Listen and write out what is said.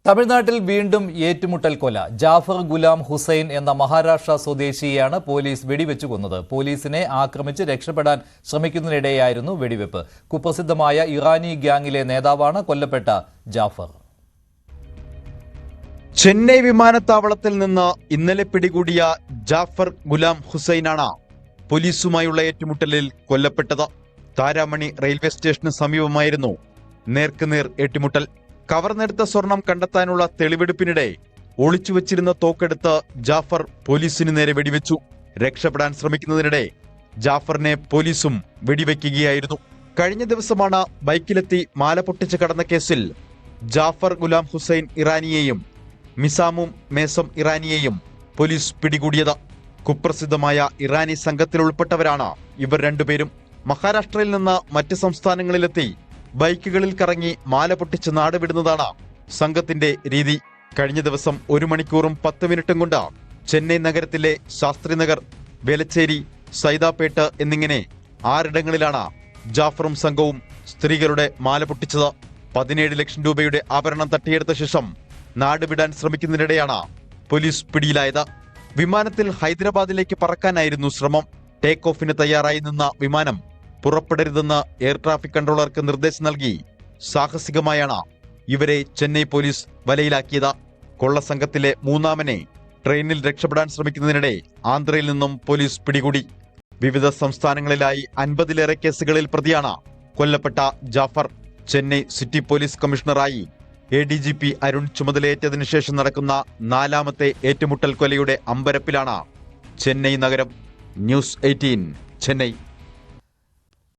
തമിഴ്നാട്ടിൽ വീണ്ടും ഏറ്റുമുട്ടൽ കൊല. ജാഫർ ഗുലാം ഹുസൈൻ എന്ന മഹാരാഷ്ട്ര സ്വദേശിയെയാണ് പോലീസ് വെടിവെച്ചു കൊന്നത്. പോലീസിനെ ആക്രമിച്ച് രക്ഷപ്പെടാൻ ശ്രമിക്കുന്നതിനിടെയായിരുന്നു വെടിവെപ്പ്. കുപ്രസിദ്ധമായ ഇറാനി ഗ്യാങ്ങിലെ നേതാവാണ് കൊല്ലപ്പെട്ട ജാഫർ. ചെന്നൈ വിമാനത്താവളത്തിൽ നിന്ന് ഇന്നലെ പിടികൂടിയ ജാഫർ ഗുലാം ഹുസൈനാണ് പോലീസുമായുള്ള ഏറ്റുമുട്ടലിൽ കൊല്ലപ്പെട്ടത്. താരാമണി റെയിൽവേ സ്റ്റേഷന് സമീപമായിരുന്നു നേർക്കുനേർ ഏറ്റുമുട്ടൽ. കവർന്നെടുത്ത സ്വർണം കണ്ടെത്താനുള്ള തെളിവെടുപ്പിനിടെ ഒളിച്ചുവെച്ചിരുന്ന തോക്കെടുത്ത് ജാഫർ പോലീസിന് നേരെ വെടിവെച്ചു. രക്ഷപ്പെടാൻ ശ്രമിക്കുന്നതിനിടെ ജാഫറിനെ പോലീസും വെടിവെക്കുകയായിരുന്നു. കഴിഞ്ഞ ദിവസമാണ് ബൈക്കിലെത്തി മാല പൊട്ടിച്ച് കടന്ന കേസിൽ ജാഫർ ഗുലാം ഹുസൈൻ ഇറാനിയെയും മിസാമും മേസം ഇറാനിയെയും പോലീസ് പിടികൂടിയത്. കുപ്രസിദ്ധമായ ഇറാനി സംഘത്തിൽ ഉൾപ്പെട്ടവരാണ് ഇവർ രണ്ടുപേരും. മഹാരാഷ്ട്രയിൽ നിന്ന് മറ്റ് സംസ്ഥാനങ്ങളിലെത്തി ബൈക്കുകളിൽ കറങ്ങി മാല പൊട്ടിച്ച് നാടുവിടുന്നതാണ് സംഘത്തിന്റെ രീതി. കഴിഞ്ഞ ദിവസം 1 മണിക്കൂറും 10 മിനിറ്റും കൊണ്ട് ചെന്നൈ നഗരത്തിലെ ശാസ്ത്രിനഗർ, വേലച്ചേരി, സൈദാപേട്ട് എന്നിങ്ങനെ 6 ഇടങ്ങളിലാണ് ജാഫറും സംഘവും സ്ത്രീകളുടെ മാല പൊട്ടിച്ചത്. 17 ലക്ഷം രൂപയുടെ ആഭരണം തട്ടിയെടുത്ത ശേഷം നാടുവിടാൻ ശ്രമിക്കുന്നതിനിടെയാണ് പോലീസ് പിടിയിലായത്. വിമാനത്തിൽ ഹൈദരാബാദിലേക്ക് പറക്കാനായിരുന്നു ശ്രമം. ടേക്ക് ഓഫിന് തയ്യാറായി നിന്ന വിമാനം പുറപ്പെടരുതെന്ന് എയർ ട്രാഫിക് കൺട്രോളർക്ക് നിർദ്ദേശം നൽകി സാഹസികമായാണ് ഇവരെ ചെന്നൈ പോലീസ് വലയിലാക്കിയത്. കൊള്ളസംഘത്തിലെ 3-ാമനെ ട്രെയിനിൽ രക്ഷപ്പെടാൻ ശ്രമിക്കുന്നതിനിടെ ആന്ധ്രയിൽ നിന്നും പോലീസ് പിടികൂടി. വിവിധ സംസ്ഥാനങ്ങളിലായി 50-ലേറെ കേസുകളിൽ പ്രതിയാണ് കൊല്ലപ്പെട്ട ജാഫർ. ചെന്നൈ സിറ്റി പോലീസ് കമ്മീഷണറായി ADGP അരുൺ ചുമതലയേറ്റതിനു ശേഷം നടക്കുന്ന 4-ാമത്തെ ഏറ്റുമുട്ടൽ കൊലയുടെ അമ്പരപ്പിലാണ് ചെന്നൈ നഗരം. ന്യൂസ് 18 ചെന്നൈ.